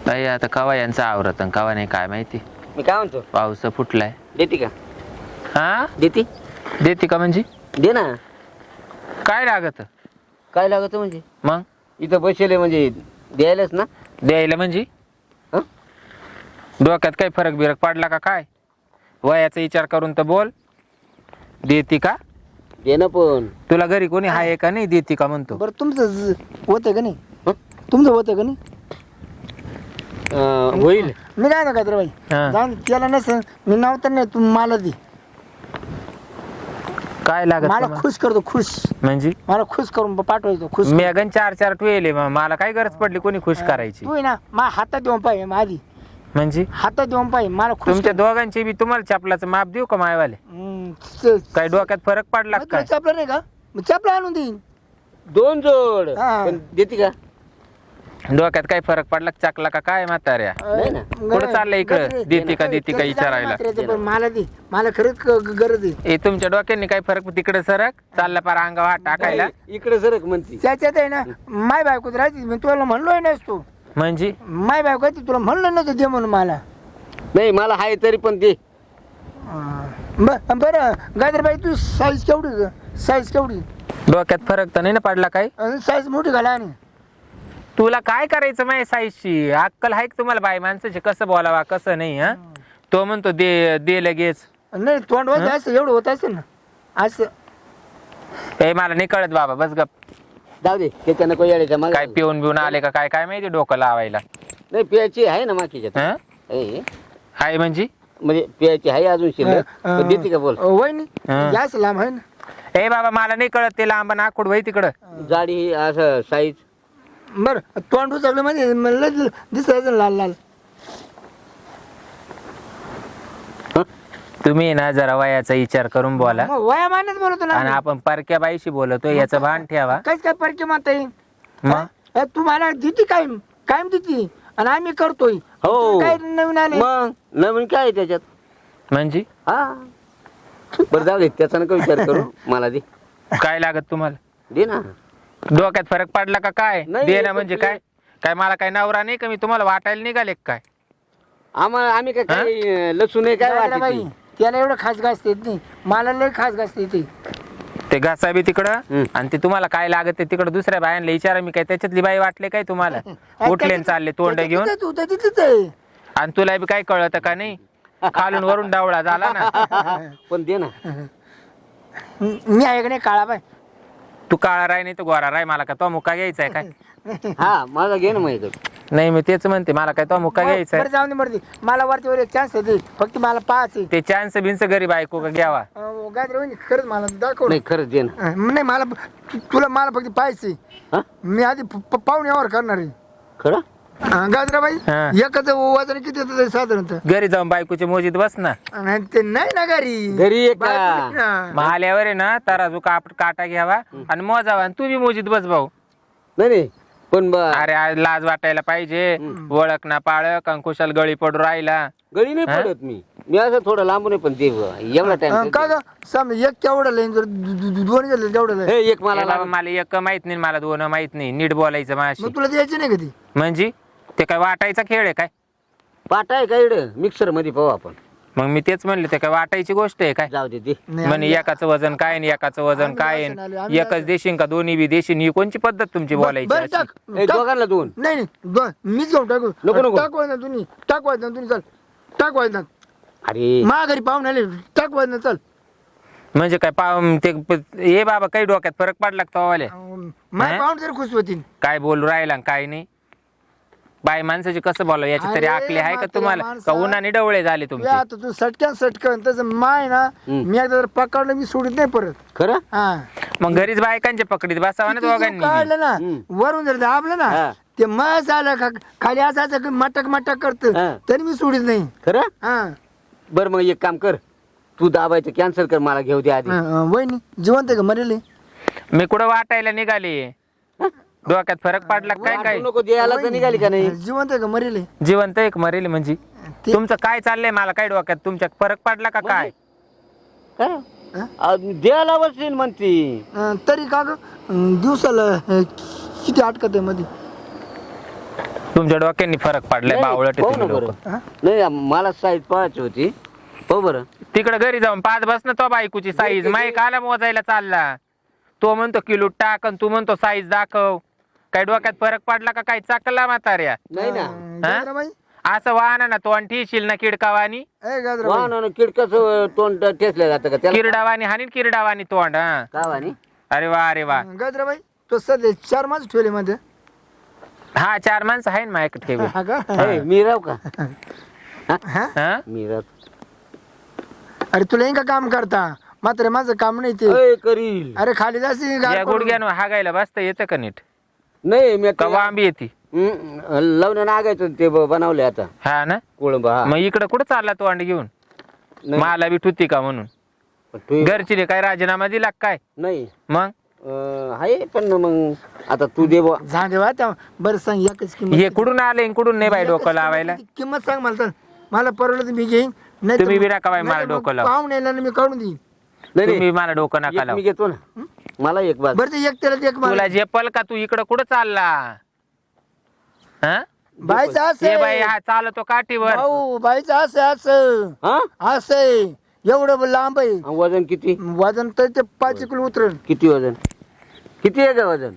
ताई आता कवा यांचं आवरत आणि कवा नाही काय माहिती. मी काय म्हणतो, पाऊस फुटलाय. देते का? हा देते देते का म्हणजे दे ना. काय लागत काय लागत म्हणजे मग इथं बसले म्हणजे द्यायलाच ना. द्यायला म्हणजे हं? डोक्यात काही फरक बिरक पडला का काय? वयाचा विचार करून तर बोल. देती का? दे ना पण. तुला घरी कोणी हाय का नाही? देती का म्हणतो. बरं तुमचं होतं का नाही? हं? तुमचं होतं का नाही? होईल. मी काय ना काय बाई हा. जाऊन त्याला नसेल मी नाव तर नाही, तुम्ही मला दे. काय लागत मला तुम्हाला? खुश करतो, खुश. म्हणजे मला खुश करून पाठवायचो, खुश. मेघन 4-4 टुएले मला काय गरज पडली कोणी खुश करायची? तू आहे ना मा हातात देऊन पाहिजे आधी, म्हणजे हातात देऊन पाहिजे मला खुश तुमच्या दोघांची बी तुम्हाला चपलाचं माप देऊ का मायवाले? काय डोक्यात फरक पडला का काय? चपला नाही का? मग चपला आणून देईन. 2 जोड. हा. पण देते का? डोक्यात काय फरक पडला का? चाकला का काय म्हाताऱ्या? नाही ना. कुठं चाललंय इकडं? देते का देते का विचारायला? पण मला दे, मला खरंच गरज आहे. ए तुमच्या डोक्याने काय फरक? तिकडे सरक चालला पार अंगावर हात टाकायला. इकडे सरक म्हणती. त्याच्यात आहे ना माय बायकोच राहते, मी तुला म्हणलोय नसतो. म्हणजे माय बायको आहे ती, तुला म्हणलं नव्हतं दे म्हणून मला. नाही मला हाय तरी पण दे. बरं गाजरबाई तू साईज केवढी ग? साईज केवढी? डोक्यात फरक तर नाही ना पडला काय? साईज मोठी घाला. आणि तुला काय करायचं माझ्या साईजची? अक्कल आहे का तुम्हाला? बाई माणसाची कसं बोलावा कसं नाही? हा तो म्हणतो दे दे लगेच. नाही तोंड होत असं एवढं होत असेल ना असं. ए मला नाही कळत बाबा, बस गप. जाऊ दे त्याच्या नको येड्याच्या मागे. काय पिऊन बिऊन आले का काय काय माहिती डोकं लावायला? नाही प्यायची आहे ना माकीच्यात. हं? ए, हाय म्हणजे म्हणजे प्यायची आहे अजून शिल्लक. पण देते का बोल. वय नाही हा. जास्त लांब आहे ना. ए बाबा मला नाही कळत ते लांब नाकोड वय तिकडं. जाडी असं साईज. बरं तोंड उचललं म्हणजे मला दिसायचं लाल लाल. तुम्ही ना जरा वयाचा विचार करून बोला. मग वया मानच बोलतो आणि ना. आपण परक्या बाईशी बोलतो याचं भान ठेवा. काहीच काय परिचय म्हणता येईल. मग तू मला देते कायम कायम देते आणि आम्ही करतोय. हो. काय नवीन आले? मग नवीन काय आहे त्याच्यात? म्हणजे हा बरं जाऊ दे त्याचा नका विचार करू. मला दे. काय लागत तुम्हाला? दे ना. डोक्यात फरक पडला का काय? नाही, दे ना पण म्हणजे ते- काय? काय मला काय नवरा नाही का? मी तुम्हाला वाटायला निघाले का काय? आम्ही काय काय लसूण आहे काय गाजराबाई, वाटते? त्याला एवढं खास घासता येत नाही, मला लय खास घासता येते. ते घासा बी तिकडं हम्म. आणि ते तुम्हाला काय लागत ते तिकडं दुसऱ्या बायांना विचारा. मी काय त्याच्यातली बाई वाटले काय तुम्हाला? उठले आणि चालले तोंड घेऊन. तू तर तिथेच आहे. आणि तुला बी काय कळत का नाही? खालून वरून डावळा झाला ना. पण दे ना. मी आहे का नाही काळा बाय? तू काळा राय नाही तर गोरा राय. मला काय तो मुक्का घ्यायचा आहे काय? हा माझा घे ना माहिती. नाही मी तेच म्हणते, मला काय तो मुक्का घ्यायचा बरं आहे? जाऊन दे मर्दी, मला वरती वर चान्स दे, फक्त मला पाच ते चान्स बिन्स गरीब ऐकू का घ्यावा? गाजर खरंच मला दाखव. नाही खरंच दे ना. नाही मला तुला मला फक्त पाहायचे. हा मी आधी पाहुणे यावर करणार आहे. खरं. गाजराबाई हा. एकाच वजन किती येतं साधारणतः? घरी जाऊन बायकोच्या मोजीत बस ना. आणि ते नाही ना घरी. घरी ये का? बायको नाही ना. मग आल्यावर आहे ना तराजू काटा घ्यावा आणि मोजावा आणि तू बी मोजीत बस भाऊ. नाही नाही पण अरे आज लाज वाटायला पाहिजे. ओळख ना पाळक अंकुशाल गळी पडू राहिला. गळी नाही हा? पडत. मी असं थोडं लांबून आहे पण दे एवढा टाइम. का ग सम एक केवढं लईन जर दोन गेले तेवढं लईन. हे एक मला ए बाबा लाव. मला एक माहित नाही, मला दोन माहित नाही. नीट बोलायचं माझी. मग तुला द्यायची नाही कधी? म्हणजे ते काय वाटायचा खेळ आहे काय? पाट आहे का इकडं मिक्सर मध्ये पाहू आपण. मग मी तेच म्हणले ते काय वाटायची गोष्ट आहे काय? जाऊ दे दे. म्हणे एकाचं वजन काय आणि एकाचं वजन काय आम्ही वाचन आलोय, एकच देशील का दोन्ही बी देशील? ही कोणची पद्धत तुमची बोलायची बरं अशी? टाक ए, टाक. दोघांना दोन. नाही नाही मीच घेऊन टाकू. नको, नको. टाकवाय ना तुम्ही, टाकवाय ना तुम्ही, चल टाकवाय ना. अरे मा घरी पाहून आले, टाकवाय ना चल. म्हणजे काय ते हे बाबा काही डोक्यात फरक पडला का तवाले? माझ्या पाहून तरी खुश होतील. काय बोलू राहिला आणि काय नाही? बाई माणसाची कसं बोलावं याची तरी अरे, आकली आहे का म्हाताऱ्या तुम्हाला? का माणसा- उन्हाने डवळे झाले या तुमचे? आता तू सटकन तसं माय ना, मी एकदा जर पकडलं मी सोडित नाही परत. खरं. हा मग घरीच बायकांच्या पकडीत बसावा ना किती जीव दोघांनी. काढलं ना, वरून जर दाबलं ना, हा. ते मस्त आलं खाली असायचं मटक मटक करत, हा. तरी मी सोडित नाही. खरं. हा बरं मग एक काम कर, तू दाबायचं कॅन्सल कर, मला घेऊ दे आधी. वहिनी जिवंत आहे का मरेले? मी कुठं वाटायला निघाली? डोक्यात फरक पडला का काय? काय वाटू नको द्यायला तर निघाली का नाही? जिवंत आहे का मरेले? जिवंत एक मरेल म्हणजे ते- तुमचं काय चाललंय? मला काय डोक्यात तुमच्या फरक पडला का काय? काय? हा? द्यायला बसली म्हणती. तरी का ग दिवसाला किती अटकत आहे मध्ये? तुमच्या डोक्यांनी फरक पडलाय बावळट आहे पाहू ना तुम्ही बरं. लोकं. नाही मला साईज पाहायची होती हो बरं. तिकडे घरी जाऊन पाच बस ना तो बायकोची साईज माई काला मोजायला चालला. तो म्हणतो किलो टाक आणि तू म्हणतो साईज दाखव. काय डोक्यात फरक पडला का काय चाकला म्हाताऱ्या? नाही ना गाजराबाई असं वाहन ना तोंड ठेशील ना किडकावानी ए गाजराबाई वाहन किडकस तोंड ठेसलं जातं का त्याला किरडावानी हानी किरडावानी तोंड हा. का वाणी अरे वा अरे वा. गाजराबाई तो सध्या 4 माणसं ठेवले मध्ये हा 4 माणसं आहे ना माझ्याकडे ठेवे. हा का ए, मी राव का हा? हा मी राव अरे तुला का काम करता मात्र माझं काम नाही ते ए, करील अरे खाली जाशी या गुडघ्यानं हागायला बसता येतं का नीट? नाही मी का वांबी येते? लवणं नागायचं ते बनवले आता हा ना. कोळंब हा मग इकडं कुठं चालला तो अंड घेऊन? नाही. मला बी ठुती का म्हणून घरची रे काय राजीनामा दिला का काय? नाही मग आहे पण मग आता तू दे बुवा. जा देवा त्या बरं सांग एकच किंमत हे कुठून आले कुठून नाही बाई एकच डोकं किंमत लावायला? किती किंमत सांग मला तर मला परवडलं तर मी घेईन नाही तुम्ही बी नका बाई मला डोकं लावू. पाहून यायला मी काढून देईन नाही तुम्ही नाही मला डोकं नका एक मी लावू. घेतो ना मला एक बाज बरं ते एक त्याला एक मला तुला झेपल का? तू इकडं कुठं चालला? हा बाईचं हे असं बाई हा चालतो काठीवर. भाऊ बाईचं असं असं हा असं एवढं लांब आहे वजन किती वजन तर ते 5 किलो उतरण किती वजन किती आहे का वजन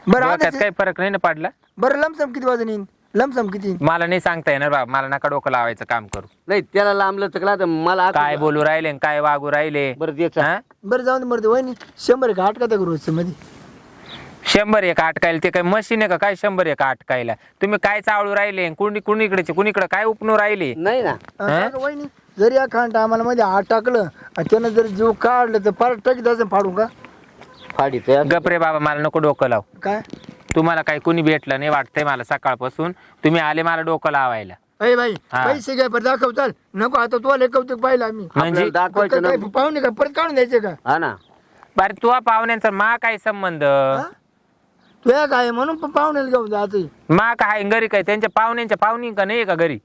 बरं डोक्यात आता काही फरक नाही ना पडला? बरं लमसम किती वजन येईन लमसम किती मला नाही सांगता येणार बाबा. मला नका डोकं लावायचं काम करू. नाही त्याला लांबलं चकला तर मला आता- काय बोलू राहिले आणि काय वागू राहिले? बरं द्यायचं हा? बरं जाऊन मरते वहिनी 100 का 8 का त्या रोजच्या मध्ये 100 अटकायला ते काय मशीन आहे का काय? 100 अटकायला तुम्ही काय चावळू राहिले? कुणीकडे कुणीकडे काय उपनू राहिले? नाही ना आता वहिनी जरी या खांड आम्हाला मध्ये 8 टाकलं आणि त्यानं जर जीव काढलं तर फार टकी द्यायचं फाडू का फाडीच गपरे बाबा मला नको डोकं लाव. काय तुम्हाला काही कुणी भेटलं नाही वाटतंय मला सकाळपासून. तुम्ही आले मला डोकं लावायला. अय बाई हा. पैसे घ्या परत दाखव चाल नको आता तुला लय कौतुक पाहिलं आम्ही म्हणजे दाखवायचं ना काय पाहुणे का परत काढून द्यायचे का हा ना बरं तुझ्या पाहुण्यांचा मा काय संबंध? तुया काय म्हणून पाहुण्याला घेऊन जायचं मा काय घरी काय त्यांच्या पाहुण्यांच्या पाहुणी का नाही का घरी?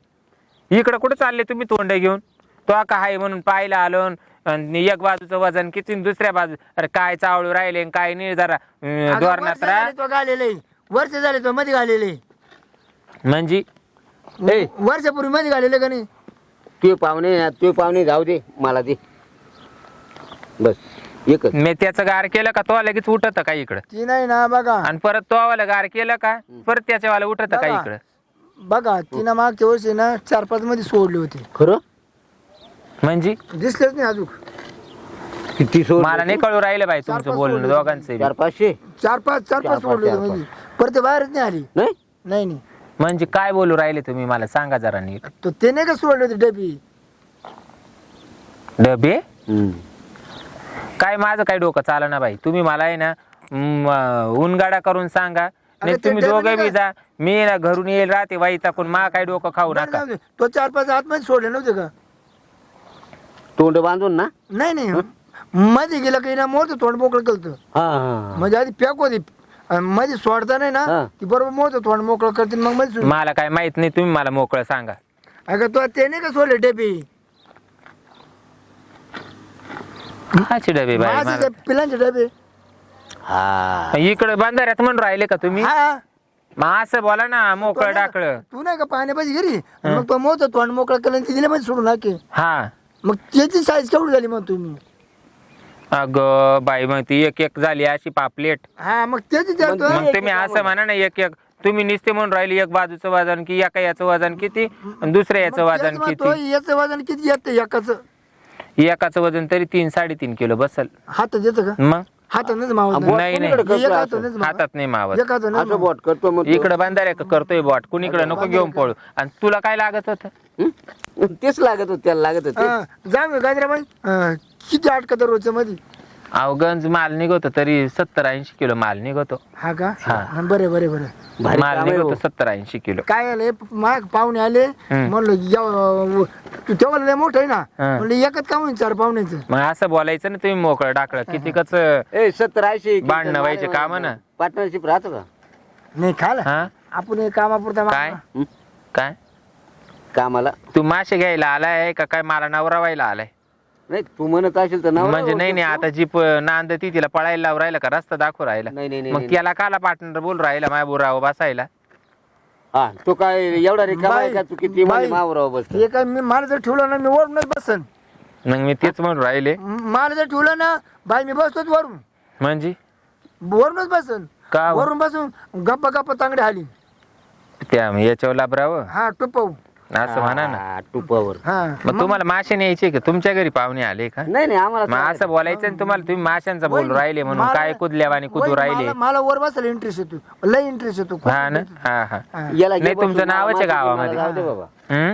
इकडं कुठं चालले तुम्ही तोंड घेऊन? तो का आहे म्हणून पाहायला आलो आणि एक बाजूचं वजन किती आणि दुसऱ्या बाजू अरे काय चावळू राहिले आणि काय नाही जरा धोरणात राहा. तो घालेले वर्ष झाले तो मध्ये घालेले म्हणजे ए वर्षापूर्वी मध्ये घालेले का नाही ते पाहुणे जाऊ दे मला दे बस एकच मी त्याचं गार केलं का तो लगेच उठत का इकडं? ती नाही ना बघा आणि परत तो वाला गार केलं का परत त्याच्यावाला उठत का बघा. इकडं? बघा तिनं मागच्या वर्षी ना 4-5 मध्ये सोडले होते खरं म्हणजे दिसलेच नाही अजून किती सोड मला नाही कळू राहिलं बाई तुमचं 4-5 बोलणं सोडले. दोघांचं. 400-500 4-5 सोडले होते म्हणजे परत ते बाहेरच नाही आली नाही नाही नाही म्हणजे काय बोलू राहिले तुम्ही मला सांगा जरा नीट. तो ते नाही का सोडले होते डबी डबे काय माझं काय डोकं चालं ना बाई. तुम्ही मला आहे ना उनगाडा करून सांगा नाही ते तुम्ही डबे दोघं नाही बी जा. मी ना घरून येईल राहते वाई टाकून मा काय डोकं खाऊ बरं नका. जाऊ दे. तो 4-5 आतमध्ये सोडले नव्हते का तोंड बांधून ना नाही नाही मध्ये गेलं काही ना मोठं तोंड मोकळं केलं हा हा म्हणजे आधी पॅक होती आणि मध्ये सोडता नाही ना हा. ती बरोबर मोठं तोंड मोकळं करते मग मध्ये सोड- मला काय माहित नाही. तुम्ही मला मोकळं सांगा. अगं तो ते नाही का सोडले डबी काचे डबे बाई मासे मला? पिलांचे डबे हा इकडे बांधाऱ्यात म्हणून राहिले का तुम्ही? हा मग असं बोला ना मोकळं डाकळं. तू नाही का पाण्यापाशी घरी आणि मग तो मोठं तोंड मोकळं केलं आणि ती दिल्या मध्ये सोडून हाके हा मग त्याची साईज केवढी झाली मग तुम्ही अगं बाई मग ती एक झाली अशी पापलेट. हा मग त्याची त्या- तो- मग तुम्ही असं म्हणा ना एक तुम्ही निस्ते म्हणून राहिले एक बाजूचं वजन की एका याचं वजन किती आणि दुसऱ्या याचं मग वजन तेच म्हणतो, किती? याचं वजन किती येतं एकाच एकाचं वजन तरी 3-3.5 किलो बसल. हातात येतं का मग हातानच मावत बोट नाही, नाही. कोणीकडे करतो एक असं? हातानच मावत. हातात नाही मावत. एक हातानच असं मावत. बोट करतो मग तो. इकडे बांधाऱ्या करतोय बॉट कुणीकडे नको घेऊन पळू. आणि तुला काय लागत होतं? हं? तेच लागत होत त्याला लागत होते हा, जा मग गाजराबाई किती अटकत रोजच्या मध्ये अहो गंज माल निघतो तरी 70-80 किलो माल निघतो. हा का हा. हा, बरे बरे बरे भारी माल काम आहे निघतो हो. 70-80 किलो. काय आले माग पाहुणे आले म्हणलं तू तेव्हा लय मोठं आहे ना हा. म्हणलं एकच काम होईल 4 पाहुण्याचं मग असं बोलायचं ना तुम्ही मोकळं टाकलं किती कच. ए 70-80 भांडणं व्हायचे कामं ना. पार्टनरशिप राहतो का नाही खाला हा आपण हे कामापुरता काय हं? काय कामाला तू मासे घ्यायला आलाय का काय मला नवरा व्हायला आलाय? नाही तू म्हणत असेल तर नवरा म्हणजे नाही नाही ओळखतो. आता जी नांदती तिला पळायला लावून राहिला का रस्ता दाखवू राहिला? नाही नाही मग नाही त्याला काला पार्टनर बोल राहिला माझ्या बुराव बसायला? हा तो काय एवढा रिकामा आहे का तू किती बाई, मावराव बस हे काय मी मला जर ठेवलं ना मी वरूनच बसन. मग मी तेच म्हणून राहिले मला जर ठेवलं ना बाई मी बसतोच वरून, म्हणजे वरूनच बसन. का हो? वरून बसून गप्पा गप्पा तांगडे हाली. त्या याच्यावर लाभरावं हा टुपव. असं म्हणा ना. तुपावर. हा मग तुम्हाला मासे न्यायचे का तुमच्या घरी पाहुणे आले का? नाही आम्हाला मग असं बोलायचं ना तुम्हाला, तुम्ही माशांचं बोलून राहिले म्हणून काय कुदल्यावानी कुदू राहिले. मला वर बसायला इंटरेस्ट येतो, लय इंटरेस्ट येतो. हा ना. हा हा हा. याला घे नाही बसून, तुमचं मला नावच आहे माहिती गावामध्ये. मला जाऊ दे बाबा. हम्म?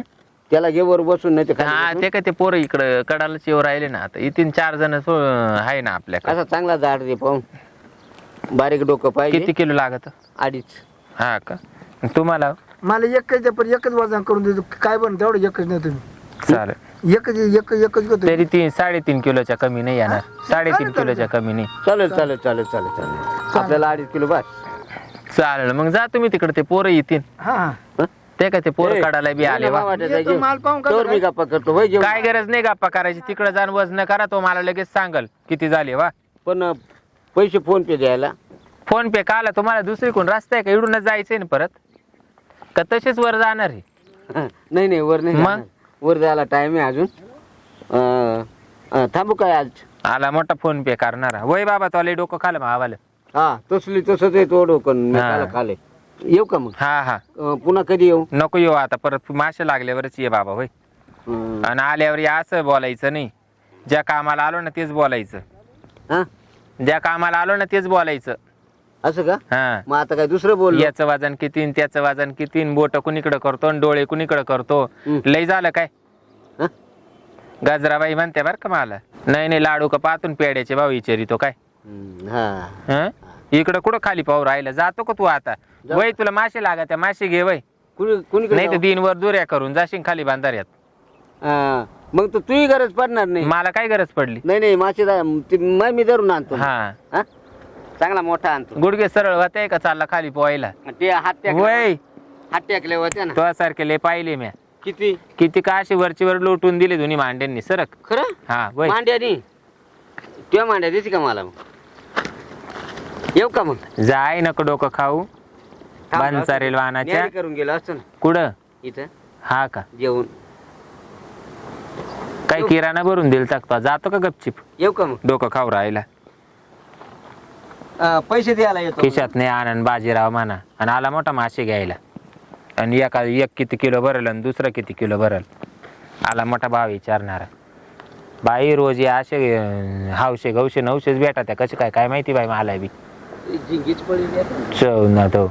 त्याला घे वर बसून नाही तर हा ते काय ते पोरं इकडं कडालाच येऊ राहिले ना. आता इथून 4 जण आहे ना आपल्याकडे. असा चांगला जाड दे पाहून, बारीक डोकं पाहिजे. किती किलो लागत? 2.5. हा का? तुम्हाला मला एकच द्या, पण एकच वजन करून देतो. काय बन तेवढं एकच नाही तुम्ही. चालेल. एकच घेतो. तरी 3-3.5 किलोच्या कमी नाही येणार. 3.5 किलोच्या कमी नाही. चालेल आपल्याला 2.5 किलो बस. चालेल मग जा तुम्ही तिकडे, ते पोरं येतील. हा हं? ते काय ते पोरं काढायला बी आले वा. येतो माल पाहून तोवर मी गप्पा करतो होय जेवण. काय गरज नाही गप्पा करायची, तिकडे जाऊन वजन करा, तो मला लगेच सांगल किती झाले वा. पण पैसे फोन पे द्यायला. फोन पे काला तुम्हाला दुसरी कोण रस्ता आहे का? इडूनच जायचंय ना परत का तसेच वर जाणार आहे? नाही वर नाही मग? जाणार. वर जायला टाइम आहे अजून. थांबू काय आज? आला मोठा फोन पे करणारा. वय बाबा तो लय डोकं खालं मावाला. हा तसंच आहे तो डोकं. मी हा. त्याला खाले. येऊ का मग? हा पुन्हा कधी येऊ? नको येऊ आता परत, मासे लागल्यावरच ये बाबा होय. आणि आल्यावर या असं बोलायचं नाही. ज्या कामाला आलो ना तेच बोलायचं. हा ज्या कामाला आलो ना तेच बोलायचं. असं का? हा. मग आता काय दुसरं बोल? याचं वजन किती न त्याचं वजन किती, बोट कुणीकडे करतो आणि डोळे कुणीकडे करतो. लय झालं काय? हं? गजराबाई म्हणते बर का मला. नाही लाडू का पाहतून पेड्याचे भाऊ विचारितो काय. हा इकडं कुठं खाली पाहू राहिला, जातो का तू आता? वय तुला मासे लागा, त्या मासे घे वय. कुणीकडे नाही तर जाऊ? दिनवर दुऱ्या करून जाशील खाली बांधाऱ्यात. मग तर तुही गरज पडणार नाही. मला काय गरज पडली? नाही मासे मी धरून आणतो. हा हा? चांगला मोठा आणतो. गुडघे सरळ होते का चालला खाली पोहायला? ते हात वय टेकले होते ना. तो सारखे लय पाहिले म्या. किती का अशी वरची वर लोटून दिले दोन्ही मांड्यांनी सरक. खरं? हा वय. मांड्यानी तुझ्या मांड्या देते का मला? मग येऊ का मग? जाय नको डोकं खाऊ. बनसारेल वाहनाच्या न्यारी करून गेलो असतो ना कुठं? इथं हा का? जेवून. काय किराणा भरून दिल टाकतो, जातो का गपचिप? येऊ का मग? डोकं खाऊ राहिला. पैसे द्यायला येतो. खिशात नाही आनंद बाजीराव म्हणा. आणि आला मोठा मासे घ्यायला. आणि एक किती किलो भरल आणि दुसरं किती किलो भरल. आला मोठा भाव विचारणारा. बाई रोज या असे हावशे गवशे 900 भेटा त्या कसे काय माहिती बाई मला बी. जिंगीच पडली. चव ना तो